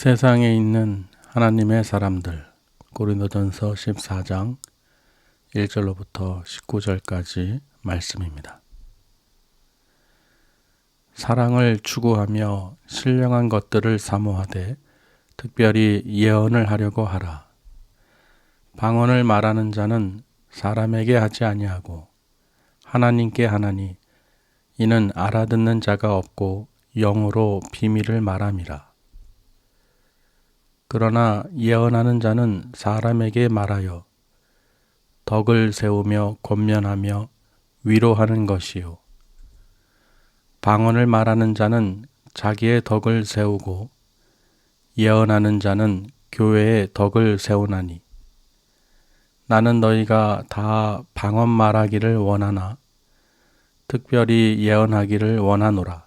세상에 있는 하나님의 사람들, 고린도전서 14장 1절로부터 19절까지 말씀입니다. 사랑을 추구하며 신령한 것들을 사모하되 특별히 예언을 하려고 하라. 방언을 말하는 자는 사람에게 하지 아니하고 하나님께 하나니, 이는 알아듣는 자가 없고 영으로 비밀을 말함이라. 그러나 예언하는 자는 사람에게 말하여 덕을 세우며 권면하며 위로하는 것이요. 방언을 말하는 자는 자기의 덕을 세우고 예언하는 자는 교회의 덕을 세우나니, 나는 너희가 다 방언 말하기를 원하나 특별히 예언하기를 원하노라.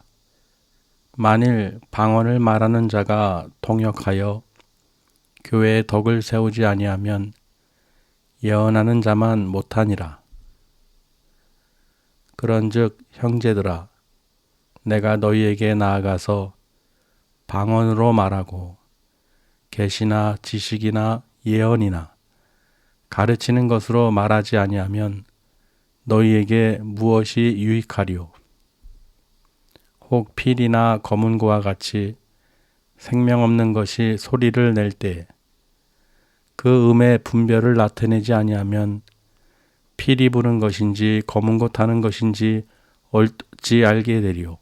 만일 방언을 말하는 자가 통역하여 교회의 덕을 세우지 아니하면 예언하는 자만 못하니라. 그런즉 형제들아, 내가 너희에게 나아가서 방언으로 말하고 계시나 지식이나 예언이나 가르치는 것으로 말하지 아니하면 너희에게 무엇이 유익하리요? 혹 필이나 검은고와 같이 생명 없는 것이 소리를 낼 때 그 음의 분별을 나타내지 아니하면 필이 부는 것인지 검은고 타는 것인지 어찌 알게 되리요?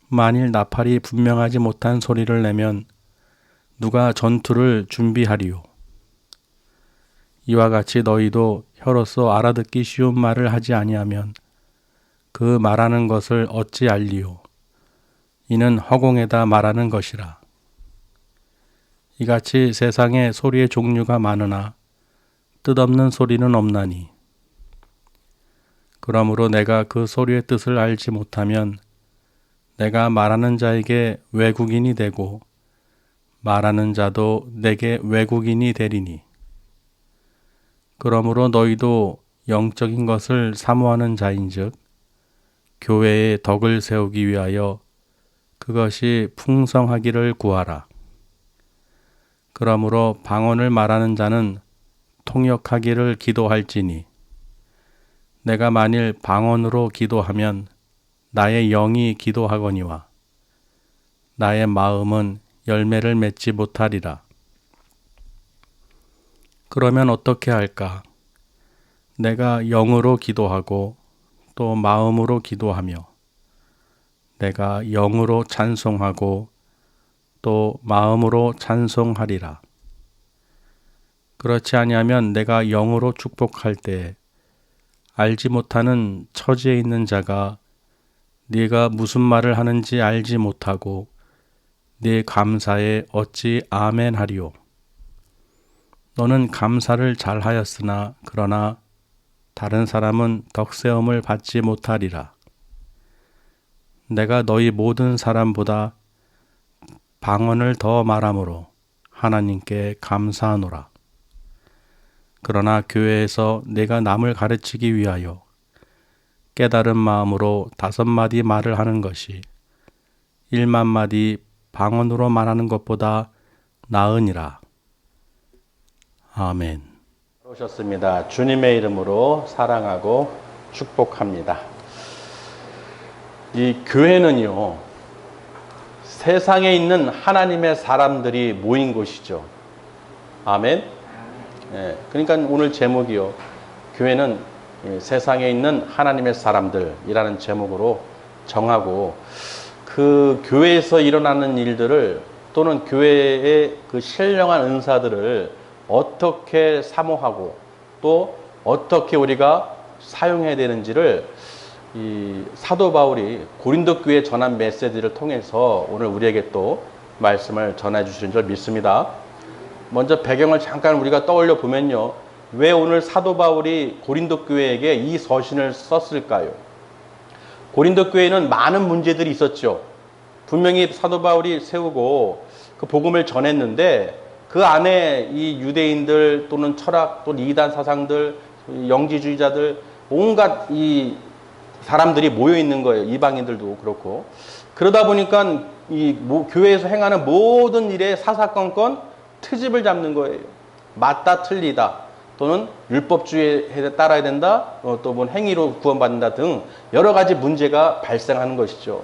만일 나팔이 분명하지 못한 소리를 내면 누가 전투를 준비하리요? 이와 같이 너희도 혀로서 알아듣기 쉬운 말을 하지 아니하면 그 말하는 것을 어찌 알리요? 이는 허공에다 말하는 것이라. 이같이 세상에 소리의 종류가 많으나 뜻없는 소리는 없나니, 그러므로 내가 그 소리의 뜻을 알지 못하면 내가 말하는 자에게 외국인이 되고 말하는 자도 내게 외국인이 되리니, 그러므로 너희도 영적인 것을 사모하는 자인즉 교회의 덕을 세우기 위하여 그것이 풍성하기를 구하라. 그러므로 방언을 말하는 자는 통역하기를 기도할지니, 내가 만일 방언으로 기도하면 나의 영이 기도하거니와 나의 마음은 열매를 맺지 못하리라. 그러면 어떻게 할까? 내가 영으로 기도하고 또 마음으로 기도하며 내가 영으로 찬송하고 또 마음으로 찬송하리라. 그렇지 아니하면 내가 영으로 축복할 때 알지 못하는 처지에 있는 자가 네가 무슨 말을 하는지 알지 못하고 네 감사에 어찌 아멘 하리요? 너는 감사를 잘하였으나 그러나 다른 사람은 덕세움을 받지 못하리라. 내가 너희 모든 사람보다 방언을 더 말함으로 하나님께 감사하노라. 그러나 교회에서 내가 남을 가르치기 위하여 깨달은 마음으로 5마디 말을 하는 것이 1만마디 방언으로 말하는 것보다 나으니라. 아멘. 오셨습니다. 주님의 이름으로 사랑하고 축복합니다. 이 교회는요, 세상에 있는 하나님의 사람들이 모인 곳이죠. 아멘. 예, 그러니까 오늘 제목이요, 교회는 세상에 있는 하나님의 사람들이라는 제목으로 정하고, 그 교회에서 일어나는 일들을 또는 교회의 그 신령한 은사들을 어떻게 사모하고 또 어떻게 우리가 사용해야 되는지를 이 사도 바울이 고린도 교회에 전한 메시지를 통해서 오늘 우리에게 또 말씀을 전해 주시는 줄 믿습니다. 먼저 배경을 잠깐 우리가 떠올려 보면요, 왜 오늘 사도 바울이 고린도 교회에게 이 서신을 썼을까요? 고린도 교회에는 많은 문제들이 있었죠. 분명히 사도 바울이 세우고 그 복음을 전했는데 그 안에 이 유대인들 또는 철학 또 이단 사상들, 영지주의자들, 온갖 이 사람들이 모여 있는 거예요. 이방인들도 그렇고. 그러다 보니까 교회에서 행하는 모든 일에 사사건건 트집을 잡는 거예요. 맞다, 틀리다, 또는 율법주의에 따라야 된다, 또 뭐 행위로 구원받는다 등 여러 가지 문제가 발생하는 것이죠.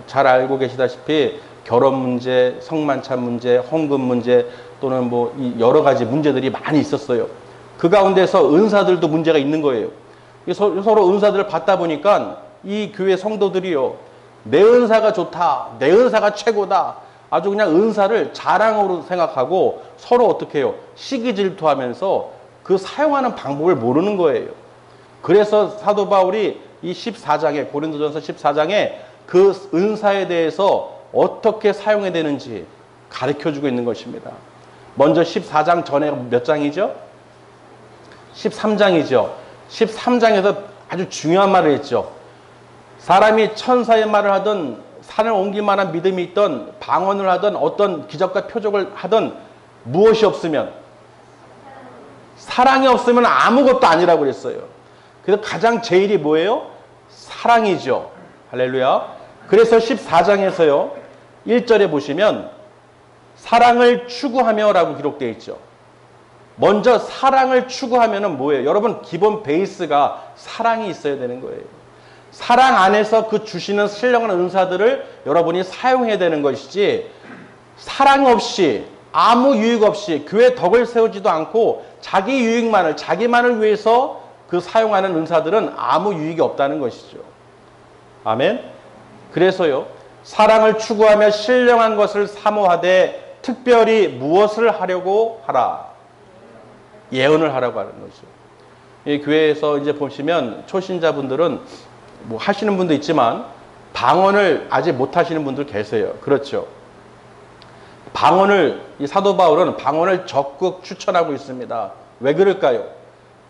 잘 알고 계시다시피 결혼 문제, 성만찬 문제, 헌금 문제, 또는 뭐 여러 가지 문제들이 많이 있었어요. 그 가운데서 은사들도 문제가 있는 거예요. 서로 은사들을 받다 보니까 이 교회 성도들이요, 내 은사가 좋다, 내 은사가 최고다, 아주 그냥 은사를 자랑으로 생각하고 서로 어떻게 해요? 시기 질투하면서 그 사용하는 방법을 모르는 거예요. 그래서 사도 바울이 이 14장에, 고린도전서 14장에 그 은사에 대해서 어떻게 사용해야 되는지 가르쳐주고 있는 것입니다. 먼저 14장 전에 몇 장이죠? 13장이죠. 13장에서 아주 중요한 말을 했죠. 사람이 천사의 말을 하든 산을 옮길 만한 믿음이 있던 방언을 하든 어떤 기적과 표적을 하든 무엇이 없으면, 사랑이 없으면 아무것도 아니라고 그랬어요. 그래서 가장 제일이 뭐예요? 사랑이죠. 할렐루야. 그래서 14장에서요 1절에 보시면 사랑을 추구하며 라고 기록되어 있죠. 먼저 사랑을 추구하면은 뭐예요? 여러분, 기본 베이스가 사랑이 있어야 되는 거예요. 사랑 안에서 그 주시는 신령한 은사들을 여러분이 사용해야 되는 것이지, 사랑 없이, 아무 유익 없이 교회 덕을 세우지도 않고 자기 유익만을, 자기만을 위해서 그 사용하는 은사들은 아무 유익이 없다는 것이죠. 아멘. 그래서요, 사랑을 추구하며 신령한 것을 사모하되 특별히 무엇을 하려고 하라? 예언을 하라고 하는 거죠. 이 교회에서 이제 보시면 초신자분들은 뭐 하시는 분도 있지만 방언을 아직 못 하시는 분들 계세요. 그렇죠. 방언을, 이 사도 바울은 방언을 적극 추천하고 있습니다. 왜 그럴까요?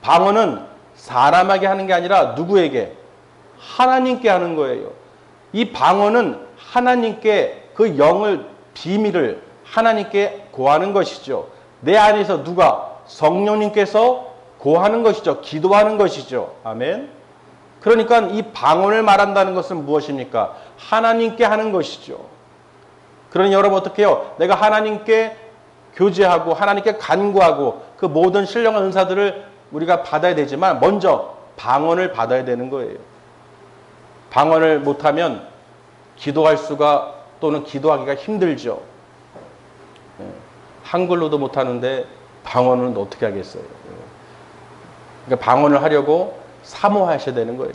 방언은 사람에게 하는 게 아니라 누구에게? 하나님께 하는 거예요. 이 방언은 하나님께 그 영을, 비밀을 하나님께 고하는 것이죠. 내 안에서 누가? 성령님께서 고하는 것이죠. 기도하는 것이죠. 아멘. 그러니까 이 방언을 말한다는 것은 무엇입니까? 하나님께 하는 것이죠. 그러니 여러분 어떻게 해요? 내가 하나님께 교제하고 하나님께 간구하고 그 모든 신령한 은사들을 우리가 받아야 되지만 먼저 방언을 받아야 되는 거예요. 방언을 못하면 기도할 수가, 또는 기도하기가 힘들죠. 한글로도 못하는데 방언은 어떻게 하겠어요? 그러니까 방언을 하려고 사모하셔야 되는 거예요.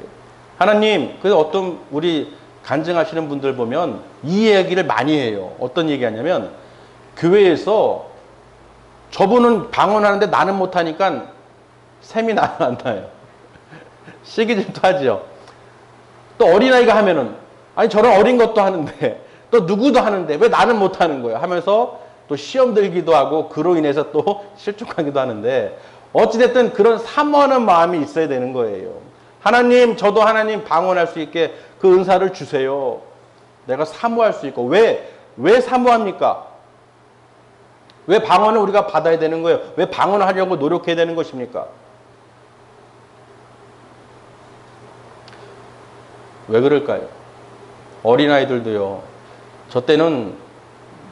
하나님, 그래서 어떤 우리 간증하시는 분들 보면 이 얘기를 많이 해요. 어떤 얘기 하냐면, 교회에서 저분은 방언하는데 나는 못하니까 셈이 나요, 안 나요? 시기질투 하죠. 또 어린아이가 하면은, 아니 저런 어린 것도 하는데, 또 누구도 하는데 왜 나는 못하는 거야? 하면서 또 시험 들기도 하고 그로 인해서 또 실족하기도 하는데, 어찌됐든 그런 사모하는 마음이 있어야 되는 거예요. 하나님, 저도 하나님 방언할 수 있게 그 은사를 주세요. 내가 사모할 수 있고. 왜 사모합니까? 왜 방언을 우리가 받아야 되는 거예요? 왜 방언을 하려고 노력해야 되는 것입니까? 왜 그럴까요? 어린아이들도요, 저 때는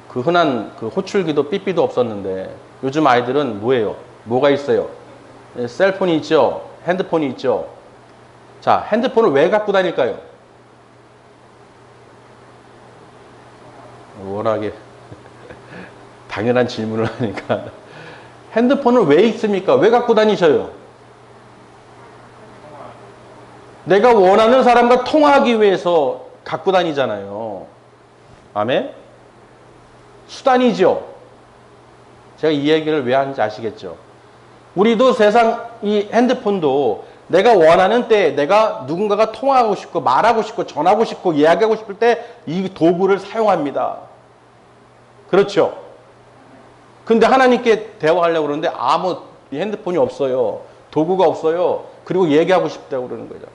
그 흔한 그 호출기도 삐삐도 없었는데 요즘 아이들은 뭐예요? 뭐가 있어요? 셀폰이 있죠? 핸드폰이 있죠? 자, 핸드폰을 왜 갖고 다닐까요? 워낙에 당연한 질문을 하니까. 핸드폰을 왜 있습니까? 왜 갖고 다니셔요? 내가 원하는 사람과 통화하기 위해서 갖고 다니잖아요. 아멘? 수단이죠. 제가 이 얘기를 왜 하는지 아시겠죠? 우리도 세상 이 핸드폰도 내가 원하는 때, 내가 누군가가 통화하고 싶고 말하고 싶고 전하고 싶고 이야기하고 싶을 때 이 도구를 사용합니다. 그렇죠? 근데 하나님께 대화하려고 그러는데 아무 핸드폰이 없어요. 도구가 없어요. 그리고 얘기하고 싶다고 그러는 거죠.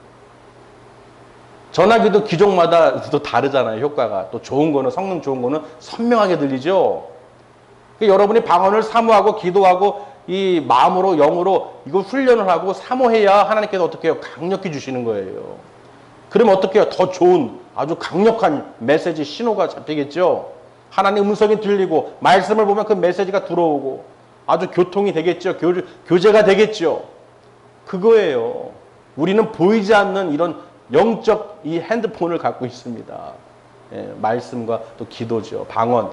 전화기도 기종마다 또 다르잖아요. 효과가. 또 좋은 거는, 성능 좋은 거는 선명하게 들리죠. 그러니까 여러분이 방언을 사모하고 기도하고 이 마음으로, 영으로 이걸 훈련을 하고 사모해야 하나님께서 어떻게 해요? 강력히 주시는 거예요. 그러면 어떻게 해요? 더 좋은 아주 강력한 메시지 신호가 잡히겠죠. 하나님 음성이 들리고 말씀을 보면 그 메시지가 들어오고 아주 교통이 되겠죠. 교제가 되겠죠. 그거예요. 우리는 보이지 않는 이런 영적 이 핸드폰을 갖고 있습니다. 예, 말씀과 또 기도죠. 방언.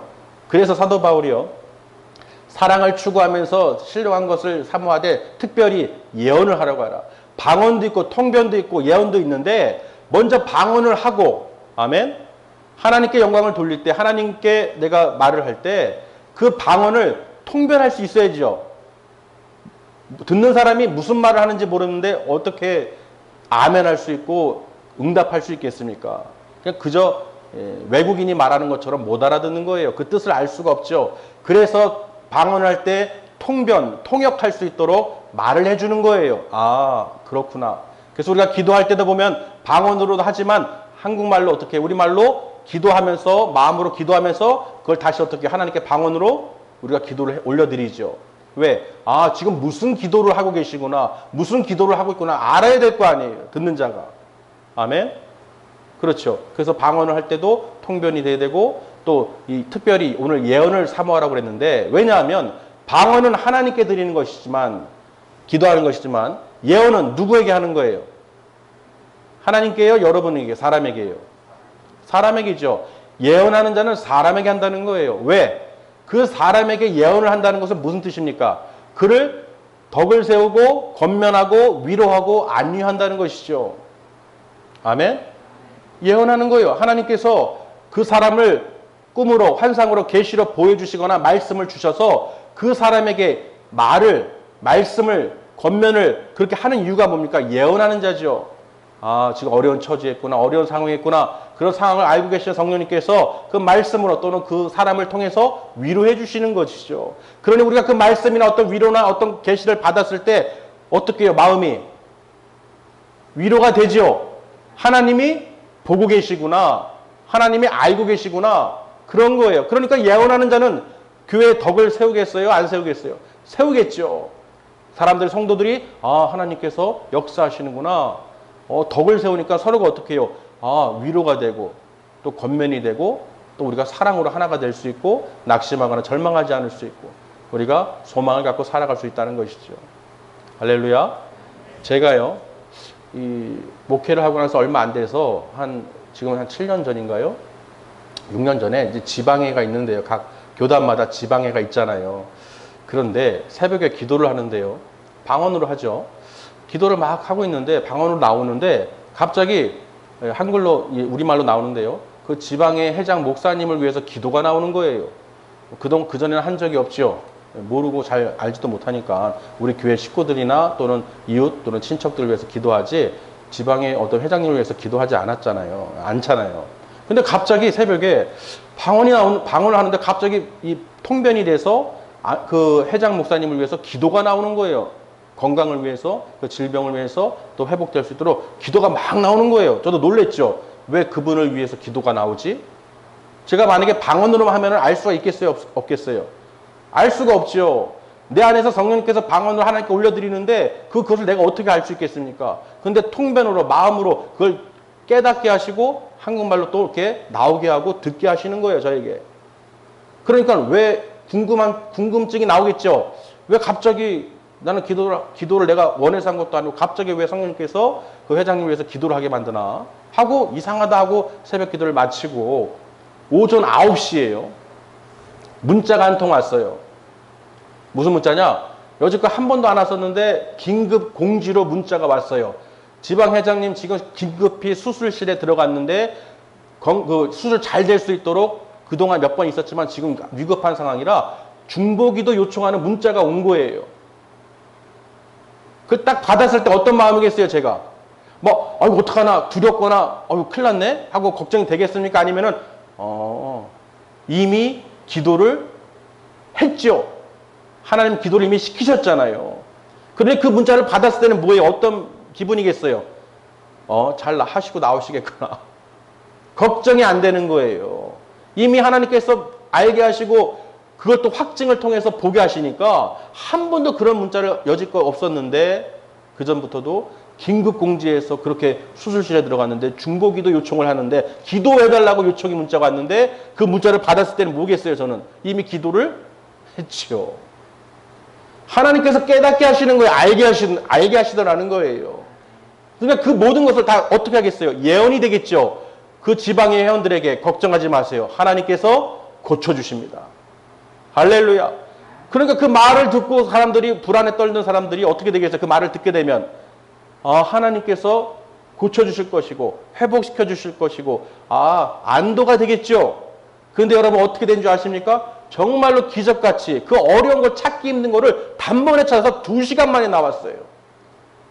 그래서 사도 바울이요. 사랑을 추구하면서 신령한 것을 사모하되 특별히 예언을 하라고 하라. 방언도 있고 통변도 있고 예언도 있는데 먼저 방언을 하고 아멘. 하나님께 영광을 돌릴 때 하나님께 내가 말을 할 때 그 방언을 통변할 수 있어야죠. 듣는 사람이 무슨 말을 하는지 모르는데 어떻게 아멘할 수 있고 응답할 수 있겠습니까? 그냥 그저 외국인이 말하는 것처럼 못 알아듣는 거예요. 그 뜻을 알 수가 없죠. 그래서 방언을 할 때 통역할 수 있도록 말을 해주는 거예요. 아, 그렇구나. 그래서 우리가 기도할 때도 보면 방언으로도 하지만 한국말로 어떻게 우리말로 기도하면서 마음으로 기도하면서 그걸 다시 어떻게 하나님께 방언으로 우리가 기도를 올려드리죠. 왜? 아, 지금 무슨 기도를 하고 계시구나. 무슨 기도를 하고 있구나. 알아야 될 거 아니에요. 듣는 자가. 아멘? 그렇죠. 그래서 방언을 할 때도 통변이 돼야 되고 또 이 특별히 오늘 예언을 사모하라고 그랬는데 왜냐하면 방언은 하나님께 드리는 것이지만 기도하는 것이지만 예언은 누구에게 하는 거예요? 하나님께요? 여러분에게? 사람에게요? 사람에게죠. 예언하는 자는 사람에게 한다는 거예요. 왜? 그 사람에게 예언을 한다는 것은 무슨 뜻입니까? 그를 덕을 세우고 권면하고 위로하고 안위한다는 것이죠. 아멘? 예언하는 거예요. 하나님께서 그 사람을 꿈으로 환상으로 계시로 보여주시거나 말씀을 주셔서 그 사람에게 말씀을 권면을 그렇게 하는 이유가 뭡니까? 예언하는 자죠. 아, 지금 어려운 처지에 있구나, 어려운 상황에 있구나. 그런 상황을 알고 계시는 성령님께서 그 말씀으로 또는 그 사람을 통해서 위로해 주시는 것이죠. 그러니 우리가 그 말씀이나 어떤 위로나 어떤 계시를 받았을 때 어떻게 해요? 마음이 위로가 되죠. 하나님이 보고 계시구나. 하나님이 알고 계시구나. 그런 거예요. 그러니까 예언하는 자는 교회에 덕을 세우겠어요? 안 세우겠어요? 세우겠죠. 사람들, 성도들이 아, 하나님께서 역사하시는구나. 덕을 세우니까 서로가 어떻게 해요? 아, 위로가 되고 또 권면이 되고 또 우리가 사랑으로 하나가 될 수 있고 낙심하거나 절망하지 않을 수 있고 우리가 소망을 갖고 살아갈 수 있다는 것이죠. 할렐루야. 제가요, 이 목회를 하고 나서 얼마 안 돼서 지금 한 7년 전인가요? 6년 전에 이제 지방회가 있는데요. 각 교단마다 지방회가 있잖아요. 그런데 새벽에 기도를 하는데요. 방언으로 하죠. 기도를 막 하고 있는데 방언으로 나오는데 갑자기 한글로 우리말로 나오는데요. 그 지방의 회장 목사님을 위해서 기도가 나오는 거예요. 그전에는 한 적이 없죠. 모르고 잘 알지도 못하니까 우리 교회 식구들이나 또는 이웃 또는 친척들을 위해서 기도하지 지방의 어떤 회장님을 위해서 기도하지 않잖아요. 근데 갑자기 새벽에 방언을 하는데 갑자기 이 통변이 돼서 그 회장 목사님을 위해서 기도가 나오는 거예요. 건강을 위해서, 그 질병을 위해서 또 회복될 수 있도록 기도가 막 나오는 거예요. 저도 놀랬죠. 왜 그분을 위해서 기도가 나오지? 제가 만약에 방언으로만 하면 알 수가 있겠어요? 없겠어요? 알 수가 없죠. 내 안에서 성령님께서 방언을 하나님께 올려드리는데 그것을 내가 어떻게 알 수 있겠습니까? 근데 통변으로, 마음으로 그걸 깨닫게 하시고 한국말로 또 이렇게 나오게 하고 듣게 하시는 거예요, 저에게. 그러니까 왜 궁금증이 나오겠죠. 왜 갑자기 나는 기도를 내가 원해서 한 것도 아니고 갑자기 왜 성령님께서 그 회장님을 위해서 기도를 하게 만드나 하고 이상하다 하고 새벽 기도를 마치고 오전 9시에요. 문자가 한 통 왔어요. 무슨 문자냐? 여지껏 한 번도 안 왔었는데 긴급 공지로 문자가 왔어요. 지방회장님 지금 긴급히 수술실에 들어갔는데 그 수술 잘 될 수 있도록 그동안 몇 번 있었지만 지금 위급한 상황이라 중보기도 요청하는 문자가 온 거예요. 그 딱 받았을 때 어떤 마음이겠어요, 제가? 아이고, 어떡하나, 두렵거나, 큰일 났네? 하고 걱정이 되겠습니까? 아니면은, 이미 기도를 했죠. 하나님 기도를 이미 시키셨잖아요. 그런데 그 문자를 받았을 때는 뭐예요? 어떤 기분이겠어요? 잘 하시고 나오시겠구나. 걱정이 안 되는 거예요. 이미 하나님께서 알게 하시고 그걸 또 확증을 통해서 보게 하시니까 한 번도 그런 문자를 여지껏 없었는데 그전부터도 긴급 공지해서 그렇게 수술실에 들어갔는데 중보기도 요청을 하는데 기도해달라고 요청이 문자가 왔는데 그 문자를 받았을 때는 뭐겠어요? 저는 이미 기도를 했지요. 하나님께서 깨닫게 하시는 거예요. 알게 하시더라는 거예요. 그러니까 그 모든 것을 다 어떻게 하겠어요? 예언이 되겠죠. 그 지방의 회원들에게 걱정하지 마세요. 하나님께서 고쳐주십니다. 할렐루야. 그러니까 그 말을 듣고 사람들이 불안에 떨는 사람들이 어떻게 되겠어요? 그 말을 듣게 되면 하나님께서 고쳐주실 것이고 회복시켜 주실 것이고 안도가 되겠죠. 그런데 여러분 어떻게 된 줄 아십니까? 정말로 기적같이 그 어려운 거 찾기 힘든 거를 단번에 찾아서 2시간 만에 나왔어요.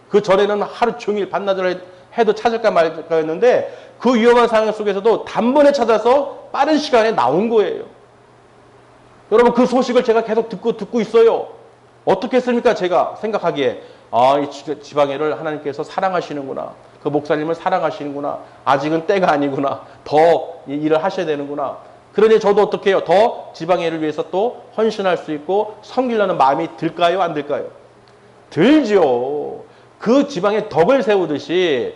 그 전에는 하루 종일 반나절 해도 찾을까 말까 했는데 그 위험한 상황 속에서도 단번에 찾아서 빠른 시간에 나온 거예요. 여러분 그 소식을 제가 계속 듣고 있어요. 어떻게 했습니까? 제가 생각하기에 이 지방애를 하나님께서 사랑하시는구나. 그 목사님을 사랑하시는구나. 아직은 때가 아니구나. 더 일을 하셔야 되는구나. 그러니 저도 어떻게 해요? 더 지방애를 위해서 또 헌신할 수 있고 섬기려는 마음이 들까요? 안 들까요? 들죠. 그 지방에 덕을 세우듯이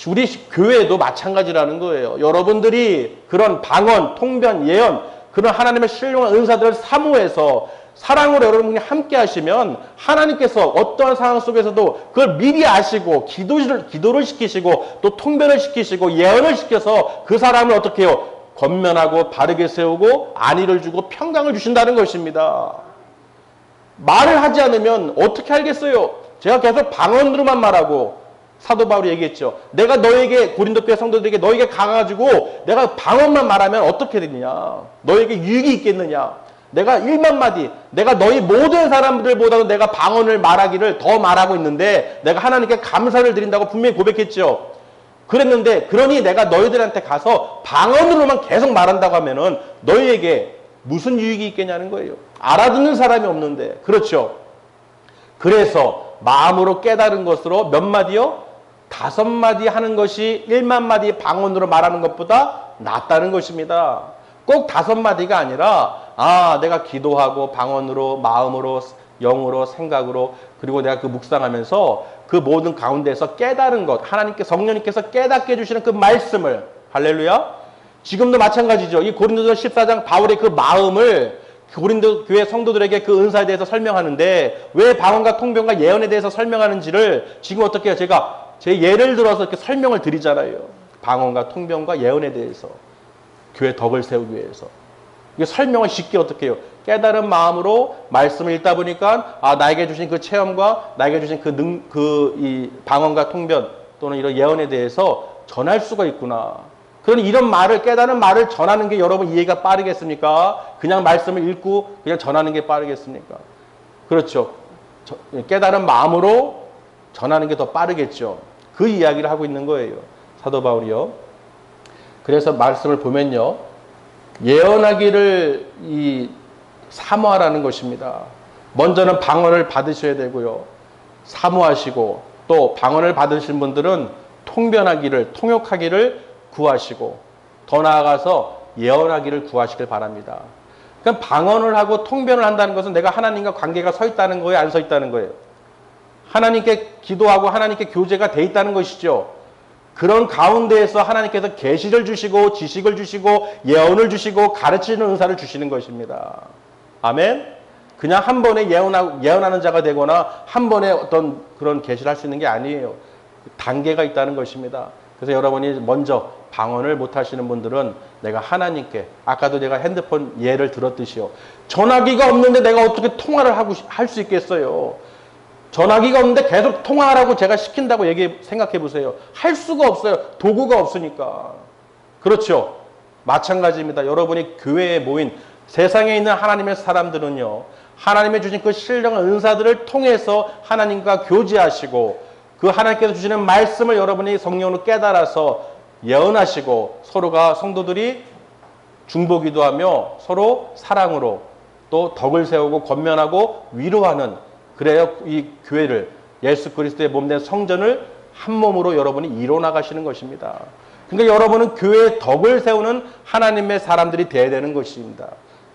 우리 교회도 마찬가지라는 거예요. 여러분들이 그런 방언, 통변, 예언 그런 하나님의 신령한 은사들을 사모해서 사랑으로 여러분이 함께 하시면 하나님께서 어떠한 상황 속에서도 그걸 미리 아시고 기도를 시키시고 또 통변을 시키시고 예언을 시켜서 그 사람을 어떻게 해요? 권면하고 바르게 세우고 안위를 주고 평강을 주신다는 것입니다. 말을 하지 않으면 어떻게 알겠어요? 제가 계속 방언으로만 말하고 사도 바울이 얘기했죠. 내가 너에게 고린도 교회 성도들에게 너에게 가가지고 내가 방언만 말하면 어떻게 되느냐? 너에게 유익이 있겠느냐? 내가 1만 마디, 내가 너희 모든 사람들보다도 내가 방언을 말하기를 더 말하고 있는데 내가 하나님께 감사를 드린다고 분명히 고백했죠. 그랬는데 그러니 내가 너희들한테 가서 방언으로만 계속 말한다고 하면은 너희에게 무슨 유익이 있겠냐는 거예요. 알아듣는 사람이 없는데. 그렇죠. 그래서 마음으로 깨달은 것으로 몇 마디요? 5마디 하는 것이 1만 마디 방언으로 말하는 것보다 낫다는 것입니다. 꼭 5마디가 아니라 내가 기도하고 방언으로 마음으로 영으로 생각으로 그리고 내가 그 묵상하면서 그 모든 가운데서 깨달은 것 성령님께서 깨닫게 해주시는 그 말씀을 할렐루야. 지금도 마찬가지죠. 이 고린도서 14장 바울의 그 마음을 고린도 교회 성도들에게 그 은사에 대해서 설명하는데 왜 방언과 통변과 예언에 대해서 설명하는지를 지금 어떻게 해요? 제가 제 예를 들어서 이렇게 설명을 드리잖아요. 방언과 통변과 예언에 대해서 교회 덕을 세우기 위해서 이게 설명을 쉽게 어떻게 해요? 깨달은 마음으로 말씀을 읽다 보니까 나에게 주신 그 체험과 나에게 주신 이 방언과 통변 또는 이런 예언에 대해서 전할 수가 있구나. 그러니 이런 말을 깨달은 말을 전하는 게 여러분 이해가 빠르겠습니까? 그냥 말씀을 읽고 그냥 전하는 게 빠르겠습니까? 그렇죠. 깨달은 마음으로 전하는 게 더 빠르겠죠. 그 이야기를 하고 있는 거예요. 사도 바울이요. 그래서 말씀을 보면요. 예언하기를 사모하라는 것입니다. 먼저는 방언을 받으셔야 되고요. 사모하시고 또 방언을 받으신 분들은 통역하기를 구하시고 더 나아가서 예언하기를 구하시길 바랍니다. 그러니까 방언을 하고 통변을 한다는 것은 내가 하나님과 관계가 서 있다는 거예요? 안 서 있다는 거예요? 하나님께 기도하고 하나님께 교제가 돼 있다는 것이죠. 그런 가운데에서 하나님께서 계시를 주시고 지식을 주시고 예언을 주시고 가르치는 은사를 주시는 것입니다. 아멘. 그냥 한 번에 예언하는 자가 되거나 한 번에 어떤 그런 계시를 할 수 있는 게 아니에요. 단계가 있다는 것입니다. 그래서 여러분이 먼저 방언을 못 하시는 분들은 내가 하나님께 아까도 제가 핸드폰 예를 들었듯이요. 전화기가 없는데 내가 어떻게 통화를 할 수 있겠어요? 전화기가 없는데 계속 통화하라고 제가 시킨다고 생각해 보세요. 할 수가 없어요. 도구가 없으니까. 그렇죠. 마찬가지입니다. 여러분이 교회에 모인 세상에 있는 하나님의 사람들은요. 하나님의 주신 그 신령한 은사들을 통해서 하나님과 교제하시고 그 하나님께서 주시는 말씀을 여러분이 성령으로 깨달아서 예언하시고 서로가 성도들이 중보기도하며 서로 사랑으로 또 덕을 세우고 권면하고 위로하는 그래야 이 교회를 예수 그리스도의 몸된 성전을 한 몸으로 여러분이 이뤄나가시는 것입니다. 그러니까 여러분은 교회의 덕을 세우는 하나님의 사람들이 되어야 되는 것입니다.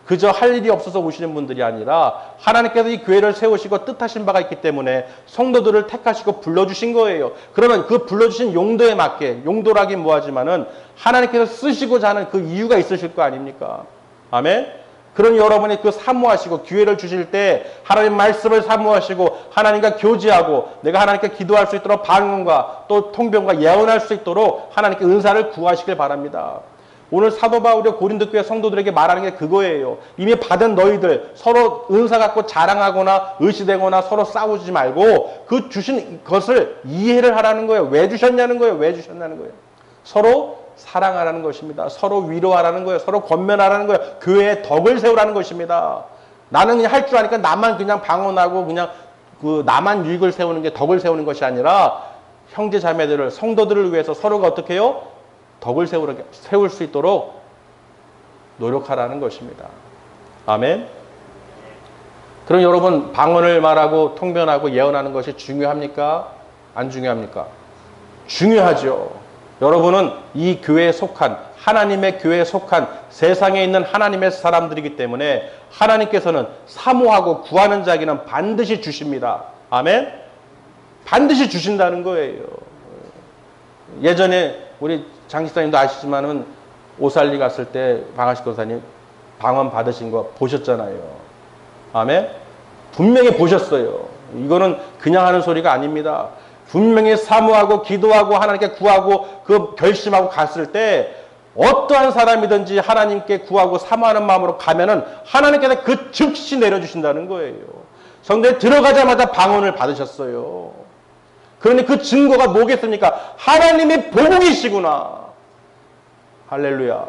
그저 할 일이 없어서 오시는 분들이 아니라 하나님께서 이 교회를 세우시고 뜻하신 바가 있기 때문에 성도들을 택하시고 불러주신 거예요. 그러면 그 불러주신 용도에 맞게, 용도라긴 뭐하지만은 하나님께서 쓰시고자 하는 그 이유가 있으실 거 아닙니까? 아멘? 그런 여러분이 그 사모하시고 기회를 주실 때 하나님 말씀을 사모하시고 하나님과 교제하고 내가 하나님께 기도할 수 있도록 방언과 또 통변과 예언할 수 있도록 하나님께 은사를 구하시길 바랍니다. 오늘 사도 바울이 고린도 교회 성도들에게 말하는 게 그거예요. 이미 받은 너희들 서로 은사 갖고 자랑하거나 의시되거나 서로 싸우지 말고 그 주신 것을 이해를 하라는 거예요. 왜 주셨냐는 거예요. 왜 주셨냐는 거예요. 서로 사랑하라는 것입니다. 서로 위로하라는 거예요. 서로 권면하라는 거예요. 교회의 덕을 세우라는 것입니다. 나는 그냥 할 줄 아니까 나만 그냥 방언하고 그냥 그 나만 유익을 세우는 게 덕을 세우는 것이 아니라 형제 자매들을 성도들을 위해서 서로가 어떻게 해요? 덕을 세울 수 있도록 노력하라는 것입니다. 아멘. 그럼 여러분 방언을 말하고 통변하고 예언하는 것이 중요합니까? 안 중요합니까? 중요하죠. 여러분은 이 교회에 속한 하나님의 교회에 속한 세상에 있는 하나님의 사람들이기 때문에 하나님께서는 사모하고 구하는 자에게는 반드시 주십니다. 아멘. 반드시 주신다는 거예요. 예전에 우리 장 집사님도 아시지만은 오살리 갔을 때 방아식 권사님 방언 받으신 거 보셨잖아요. 아멘. 분명히 보셨어요. 이거는 그냥 하는 소리가 아닙니다. 분명히 사모하고 기도하고 하나님께 구하고 그 결심하고 갔을 때 어떠한 사람이든지 하나님께 구하고 사모하는 마음으로 가면은 하나님께서 그 즉시 내려주신다는 거예요. 성전에 들어가자마자 방언을 받으셨어요. 그런데 그 증거가 뭐겠습니까? 하나님이 보고 계시구나. 할렐루야.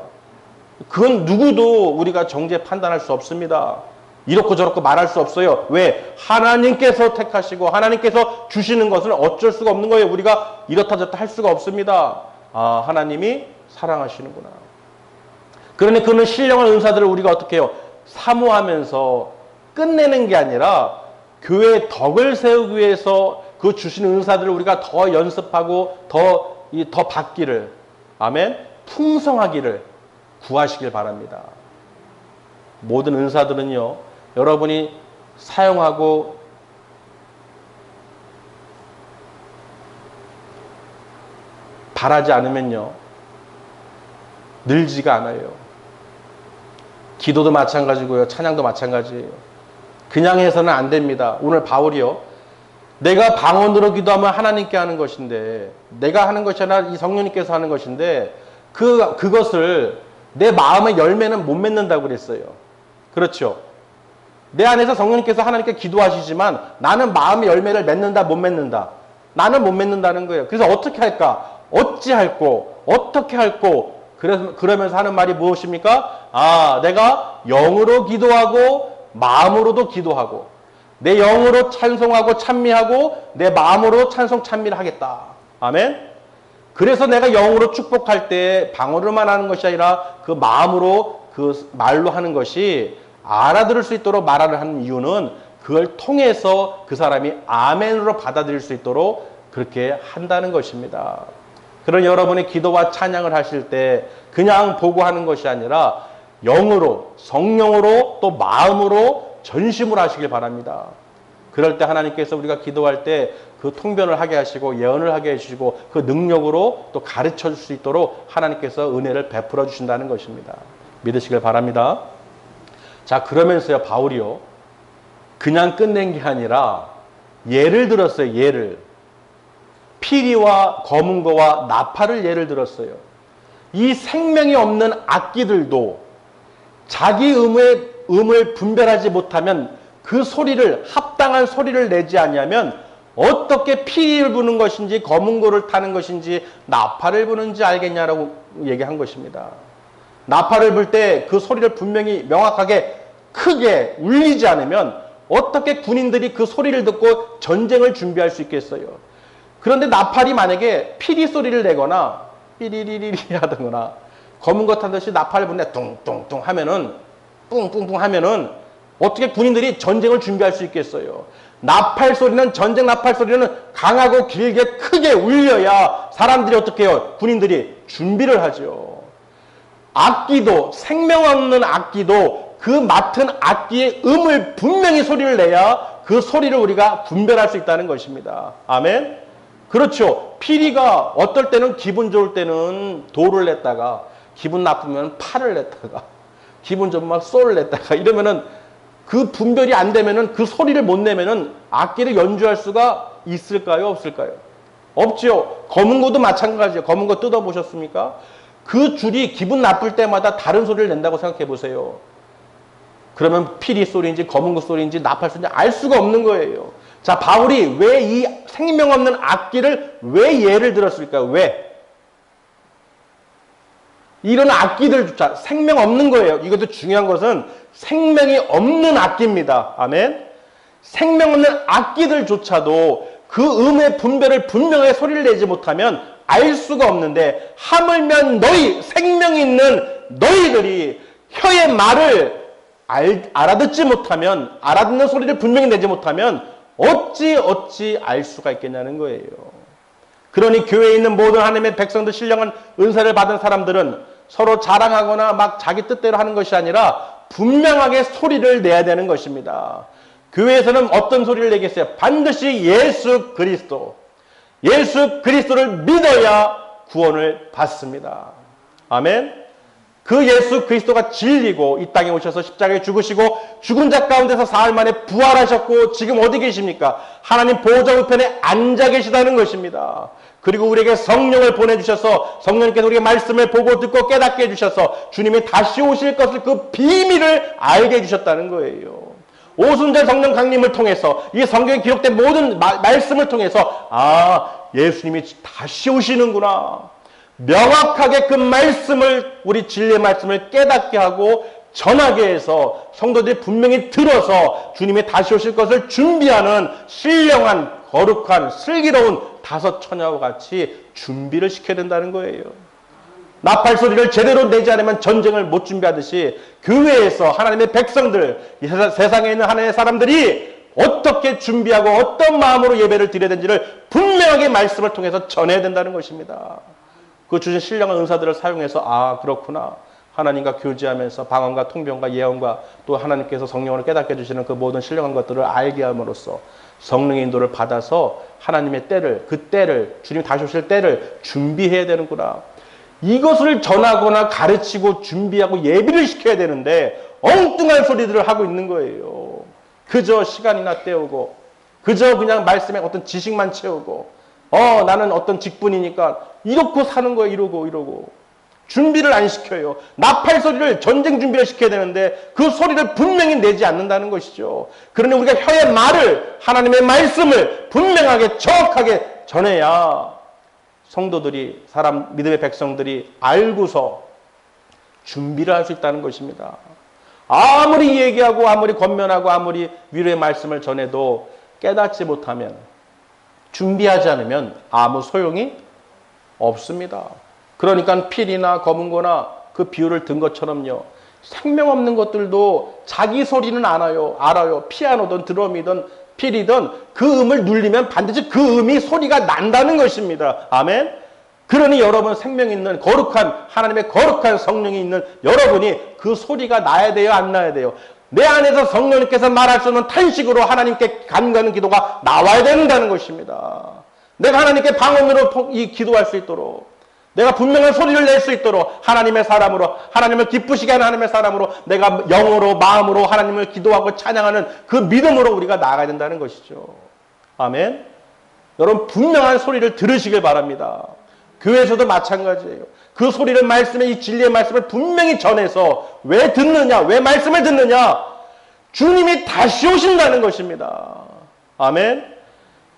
그건 누구도 우리가 정죄 판단할 수 없습니다. 이렇고 저렇고 말할 수 없어요. 왜? 하나님께서 택하시고 하나님께서 주시는 것은 어쩔 수가 없는 거예요. 우리가 이렇다 저렇다 할 수가 없습니다. 아, 하나님이 사랑하시는구나. 그러니 그런 신령한 은사들을 우리가 어떻게 해요? 사모하면서 끝내는 게 아니라 교회의 덕을 세우기 위해서 그 주신 은사들을 우리가 더 연습하고 더 받기를, 아멘, 풍성하기를 구하시길 바랍니다. 모든 은사들은요, 여러분이 사용하고 바라지 않으면요, 늘지가 않아요. 기도도 마찬가지고요, 찬양도 마찬가지예요. 그냥 해서는 안 됩니다. 오늘 바울이요, 내가 방언으로 기도하면 하나님께 하는 것인데, 내가 하는 것이 아니라 이 성령님께서 하는 것인데, 그것을 내 마음의 열매는 못 맺는다고 그랬어요. 그렇죠? 내 안에서 성령님께서 하나님께 기도하시지만 나는 마음의 열매를 맺는다, 못 맺는다. 나는 못 맺는다는 거예요. 그래서 어떻게 할까? 어찌 할꼬? 어떻게 할꼬? 그러면서 하는 말이 무엇입니까? 아, 내가 영으로 기도하고 마음으로도 기도하고 내 영으로 찬송하고 찬미하고 내 마음으로 찬송 찬미를 하겠다. 아멘? 그래서 내가 영으로 축복할 때 방언으로만 하는 것이 아니라 그 마음으로 그 말로 하는 것이 알아들을 수 있도록 말을 하는 이유는 그걸 통해서 그 사람이 아멘으로 받아들일 수 있도록 그렇게 한다는 것입니다. 그런 여러분의 기도와 찬양을 하실 때 그냥 보고 하는 것이 아니라 영으로, 성령으로 또 마음으로 전심으로 하시길 바랍니다. 그럴 때 하나님께서 우리가 기도할 때 그 통변을 하게 하시고 예언을 하게 해주시고 그 능력으로 또 가르쳐 줄 수 있도록 하나님께서 은혜를 베풀어 주신다는 것입니다. 믿으시길 바랍니다. 자, 그러면서요, 바울이요, 그냥 끝낸 게 아니라 예를 들었어요. 예를. 피리와 검은 거와 나팔을 예를 들었어요. 이 생명이 없는 악기들도 자기 음을 분별하지 못하면 그 소리를, 합당한 소리를 내지 아니하면 어떻게 피리를 부는 것인지 검은 고를 타는 것인지 나팔을 부는지 알겠냐라고 얘기한 것입니다. 나팔을 불 때 그 소리를 분명히 명확하게 크게 울리지 않으면 어떻게 군인들이 그 소리를 듣고 전쟁을 준비할 수 있겠어요? 그런데 나팔이 만약에 피리 소리를 내거나 삐리리리리 하거나 검은 것 타듯이 나팔을 부는데 뚱뚱뚱 하면은 뿡뿡뿡 하면은 어떻게 군인들이 전쟁을 준비할 수 있겠어요? 나팔 소리는, 전쟁 나팔 소리는 강하고 길게 크게 울려야 사람들이 어떻게 해요? 군인들이 준비를 하죠. 악기도, 생명 없는 악기도 그 맡은 악기의 음을 분명히 소리를 내야 그 소리를 우리가 분별할 수 있다는 것입니다. 아멘? 그렇죠. 피리가 어떨 때는 기분 좋을 때는 도를 냈다가 기분 나쁘면 파를 냈다가 기분 좋으면 솔을 냈다가 이러면은 그 분별이 안 되면은 그 소리를 못 내면은 악기를 연주할 수가 있을까요? 없을까요? 없죠. 검은고도 마찬가지예요. 검은고 뜯어보셨습니까? 그 줄이 기분 나쁠 때마다 다른 소리를 낸다고 생각해 보세요. 그러면 피리 소리인지 검은고 소리인지 나팔 소리인지 알 수가 없는 거예요. 자, 바울이 왜 이 생명 없는 악기를 왜 예를 들었을까요? 왜? 이런 악기들조차 생명 없는 거예요. 이것도 중요한 것은 생명이 없는 악기입니다. 아멘. 생명 없는 악기들조차도 그 음의 분별을 분명하게 소리를 내지 못하면 알 수가 없는데 하물며 너희 생명 있는 너희들이 혀의 말을 알아듣지 못하면 알아듣는 소리를 분명히 내지 못하면 어찌 알 수가 있겠냐는 거예요. 그러니 교회에 있는 모든 하나님의 백성들 신령한 은사를 받은 사람들은 서로 자랑하거나 막 자기 뜻대로 하는 것이 아니라 분명하게 소리를 내야 되는 것입니다. 교회에서는 어떤 소리를 내겠어요? 반드시 예수 그리스도를 믿어야 구원을 받습니다. 아멘. 그 예수 그리스도가 진리고 이 땅에 오셔서 십자가에 죽으시고 죽은 자 가운데서 사흘 만에 부활하셨고 지금 어디 계십니까? 하나님 보좌 우편에 앉아 계시다는 것입니다. 그리고 우리에게 성령을 보내주셔서 성령님께서 우리의 말씀을 보고 듣고 깨닫게 해주셔서 주님이 다시 오실 것을 그 비밀을 알게 해주셨다는 거예요. 오순절 성령 강림을 통해서 이 성경에 기록된 모든 말씀을 통해서 예수님이 다시 오시는구나. 명확하게 그 말씀을 우리 진리의 말씀을 깨닫게 하고 전하게 해서 성도들이 분명히 들어서 주님이 다시 오실 것을 준비하는 신령한 거룩한 슬기로운 다섯 처녀와 같이 준비를 시켜야 된다는 거예요. 나팔 소리를 제대로 내지 않으면 전쟁을 못 준비하듯이 교회에서 하나님의 백성들, 이 세상에 있는 하나님의 사람들이 어떻게 준비하고 어떤 마음으로 예배를 드려야 되는지를 분명하게 말씀을 통해서 전해야 된다는 것입니다. 그 주신 신령한 은사들을 사용해서 그렇구나. 하나님과 교제하면서 방언과 통변과 예언과 또 하나님께서 성령으로 깨닫게 해주시는 그 모든 신령한 것들을 알게 함으로써 성령의 인도를 받아서 하나님의 때를 그 때를 주님 다시 오실 때를 준비해야 되는구나. 이것을 전하거나 가르치고 준비하고 예비를 시켜야 되는데 엉뚱한 소리들을 하고 있는 거예요. 그저 시간이나 때우고 그저 그냥 말씀에 어떤 지식만 채우고 나는 어떤 직분이니까 이렇고 사는 거예요. 이러고 준비를 안 시켜요. 나팔 소리를 전쟁 준비를 시켜야 되는데 그 소리를 분명히 내지 않는다는 것이죠. 그러니 우리가 혀의 말을 하나님의 말씀을 분명하게 정확하게 전해야 성도들이 믿음의 백성들이 알고서 준비를 할 수 있다는 것입니다. 아무리 얘기하고 아무리 권면하고 아무리 위로의 말씀을 전해도 깨닫지 못하면 준비하지 않으면 아무 소용이 없습니다. 그러니까 필이나 검은고나 그 비유를 든 것처럼요. 생명 없는 것들도 자기 소리는 알아요. 피아노든 드럼이든 필이든 그 음을 눌리면 반드시 그 음이 소리가 난다는 것입니다. 아멘. 그러니 여러분 생명 있는 거룩한 하나님의 거룩한 성령이 있는 여러분이 그 소리가 나야 돼요, 안 나야 돼요? 내 안에서 성령님께서 말할 수 없는 탄식으로 하나님께 간구하는 기도가 나와야 된다는 것입니다. 내가 하나님께 방언으로 기도할 수 있도록 내가 분명한 소리를 낼 수 있도록 하나님의 사람으로 하나님을 기쁘시게 하는 하나님의 사람으로 내가 영으로 마음으로 하나님을 기도하고 찬양하는 그 믿음으로 우리가 나아가야 된다는 것이죠. 아멘. 여러분 분명한 소리를 들으시길 바랍니다. 교회에서도 마찬가지예요. 그 소리를 이 진리의 말씀을 분명히 전해서 왜 듣느냐? 왜 말씀을 듣느냐? 주님이 다시 오신다는 것입니다. 아멘.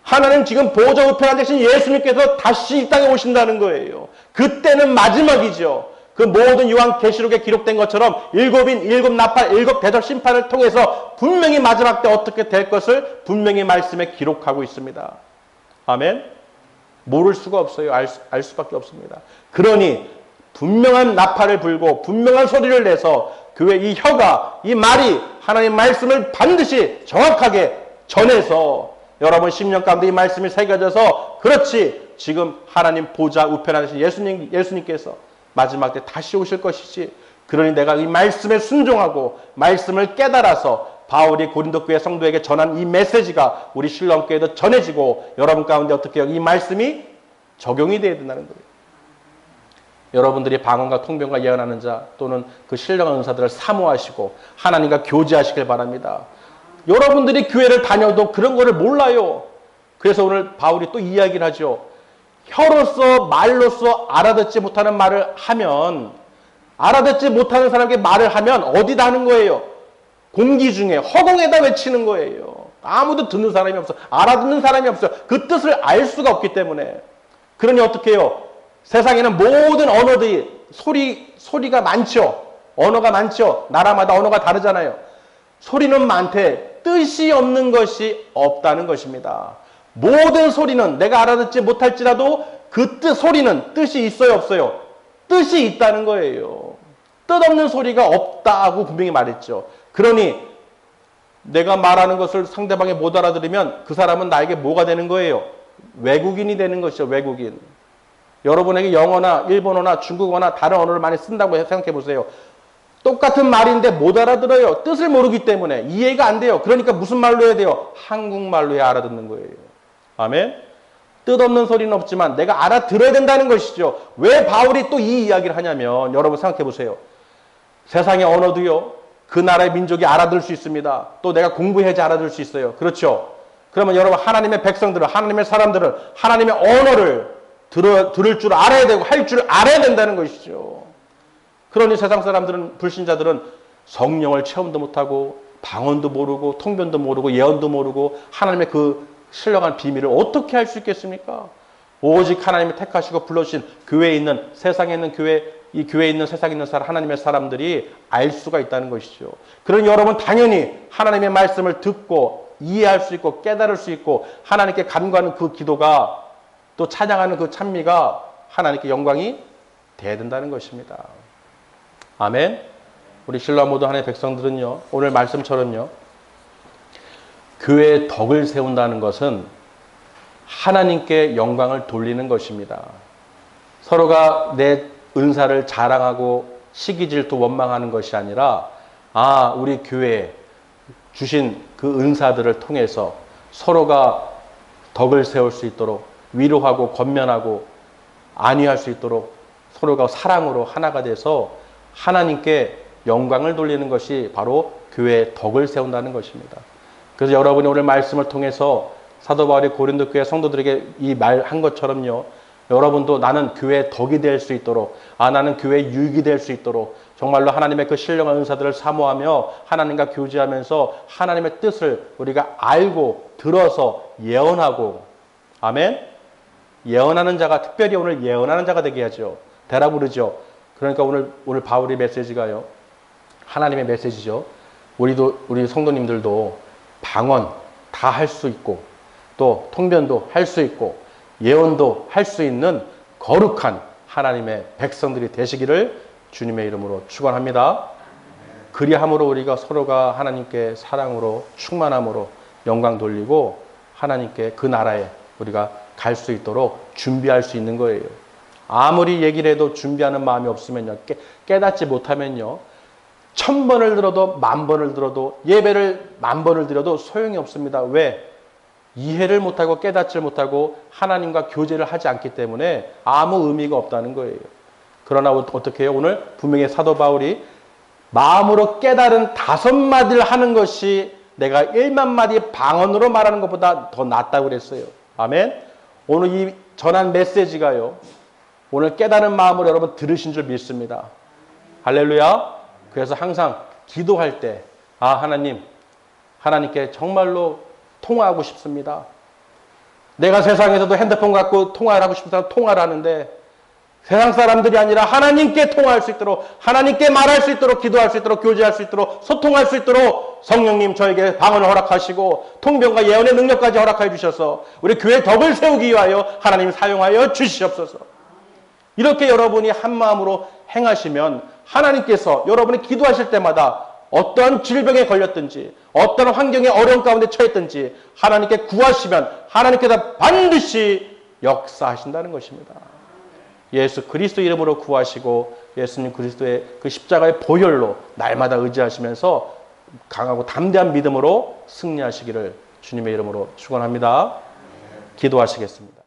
하나님 지금 보좌 우편에 앉으신 예수님께서 다시 이 땅에 오신다는 거예요. 그때는 마지막이죠. 그 모든 요한계시록에 기록된 것처럼 일곱 나팔, 일곱 대접 심판을 통해서 분명히 마지막 때 어떻게 될 것을 분명히 말씀에 기록하고 있습니다. 아멘. 모를 수가 없어요. 알 수밖에 없습니다. 그러니 분명한 나팔을 불고 분명한 소리를 내서 교회 이 혀가 이 말이 하나님 말씀을 반드시 정확하게 전해서 여러분 심령 가운데 이 말씀이 새겨져서 그렇지 지금 하나님 보좌 우편에 계신 예수님께서 마지막 때 다시 오실 것이지 그러니 내가 이 말씀에 순종하고 말씀을 깨달아서 바울이 고린도 교회 성도에게 전한 이 메시지가 우리 신랑교회도 전해지고 여러분 가운데 어떻게 해요? 이 말씀이 적용이 되어야 된다는 거예요. 여러분들이 방언과 통변과 예언하는 자 또는 그 신령한 은사들을 사모하시고 하나님과 교제하시길 바랍니다. 여러분들이 교회를 다녀도 그런 거를 몰라요. 그래서 오늘 바울이 또 이야기를 하죠. 혀로서 말로서 알아듣지 못하는 말을 하면, 알아듣지 못하는 사람에게 말을 하면 어디다 하는 거예요? 공기 중에 허공에다 외치는 거예요. 아무도 듣는 사람이 없어. 알아듣는 사람이 없어요. 그 뜻을 알 수가 없기 때문에. 그러니 어떻게 해요? 세상에는 모든 언어들이 소리가 많죠. 언어가 많죠. 나라마다 언어가 다르잖아요. 소리는 많되 뜻이 없는 것이 없다는 것입니다. 모든 소리는 내가 알아듣지 못할지라도 그 소리는 뜻이 있어요, 없어요? 뜻이 있다는 거예요. 뜻없는 소리가 없다고 분명히 말했죠. 그러니 내가 말하는 것을 상대방이 못 알아들으면 그 사람은 나에게 뭐가 되는 거예요? 외국인이 되는 것이죠, 외국인. 여러분에게 영어나 일본어나 중국어나 다른 언어를 많이 쓴다고 생각해 보세요. 똑같은 말인데 못 알아들어요. 뜻을 모르기 때문에 이해가 안 돼요. 그러니까 무슨 말로 해야 돼요? 한국말로 해야 알아듣는 거예요. 아멘? 뜻없는 소리는 없지만 내가 알아들어야 된다는 것이죠. 왜 바울이 또 이 이야기를 하냐면 여러분 생각해 보세요. 세상의 언어도요. 그 나라의 민족이 알아들을 수 있습니다. 또 내가 공부해야지 알아들을 수 있어요. 그렇죠? 그러면 여러분 하나님의 백성들은, 하나님의 사람들은 하나님의 언어를 들을 줄 알아야 되고 할 줄 알아야 된다는 것이죠. 그러니 세상 사람들은, 불신자들은 성령을 체험도 못하고 방언도 모르고 통변도 모르고 예언도 모르고 하나님의 그 신령한 비밀을 어떻게 할 수 있겠습니까? 오직 하나님이 택하시고 불러주신 교회에 있는, 세상에 있는 교회, 이 교회에 있는 세상에 있는 사람, 하나님의 사람들이 알 수가 있다는 것이죠. 그러니 여러분 당연히 하나님의 말씀을 듣고 이해할 수 있고 깨달을 수 있고 하나님께 간구하는 그 기도가, 또 찬양하는 그 찬미가 하나님께 영광이 돼야 된다는 것입니다. 아멘. 우리 신라 모든 하나님의 백성들은요, 오늘 말씀처럼요, 교회의 덕을 세운다는 것은 하나님께 영광을 돌리는 것입니다. 서로가 내 은사를 자랑하고 시기질투 원망하는 것이 아니라, 우리 교회에 주신 그 은사들을 통해서 서로가 덕을 세울 수 있도록, 위로하고 권면하고 안위할 수 있도록 서로가 사랑으로 하나가 돼서 하나님께 영광을 돌리는 것이 바로 교회의 덕을 세운다는 것입니다. 그래서 여러분이 오늘 말씀을 통해서 사도 바울이 고린도 교회 성도들에게 이 말한 것처럼요, 여러분도 나는 교회의 덕이 될 수 있도록, 나는 교회의 유익이 될 수 있도록 정말로 하나님의 그 신령한 은사들을 사모하며 하나님과 교제하면서 하나님의 뜻을 우리가 알고 들어서 예언하고, 아멘? 예언하는 자가, 특별히 오늘 예언하는 자가 되게 하죠. 되라 부르죠. 그러니까 오늘 바울의 메시지가요, 하나님의 메시지죠. 우리 성도님들도 방언 다 할 수 있고, 또 통변도 할 수 있고, 예언도 할 수 있는 거룩한 하나님의 백성들이 되시기를 주님의 이름으로 축원합니다. 그리함으로 우리가 서로가 하나님께 사랑으로 충만함으로 영광 돌리고 하나님께 그 나라에 우리가 갈 수 있도록 준비할 수 있는 거예요. 아무리 얘기를 해도 준비하는 마음이 없으면요, 깨닫지 못하면요, 1000번을 들어도 10,000번을 들어도 예배를 10,000번을 드려도 소용이 없습니다. 왜? 이해를 못하고 깨닫지 못하고 하나님과 교제를 하지 않기 때문에 아무 의미가 없다는 거예요. 그러나 어떻게 해요? 오늘 분명히 사도 바울이 마음으로 깨달은 5마디를 하는 것이 내가 10,000마디 방언으로 말하는 것보다 더 낫다고 그랬어요. 아멘? 오늘 이 전한 메시지가요, 오늘 깨달은 마음으로 여러분 들으신 줄 믿습니다. 할렐루야. 그래서 항상 기도할 때, 하나님께 정말로 통화하고 싶습니다. 내가 세상에서도 핸드폰 갖고 통화를 하고 싶은 사람 통화를 하는데, 세상 사람들이 아니라 하나님께 통화할 수 있도록, 하나님께 말할 수 있도록, 기도할 수 있도록, 교제할 수 있도록, 소통할 수 있도록 성령님 저에게 방언을 허락하시고 통변과 예언의 능력까지 허락해 주셔서 우리 교회 덕을 세우기 위하여 하나님 사용하여 주시옵소서. 이렇게 여러분이 한 마음으로 행하시면 하나님께서 여러분이 기도하실 때마다 어떠한 질병에 걸렸든지 어떤 환경의 어려움 가운데 처했든지 하나님께 구하시면 하나님께서 반드시 역사하신다는 것입니다. 예수 그리스도 이름으로 구하시고 예수님 그리스도의 그 십자가의 보혈로 날마다 의지하시면서 강하고 담대한 믿음으로 승리하시기를 주님의 이름으로 축원합니다. 기도하시겠습니다.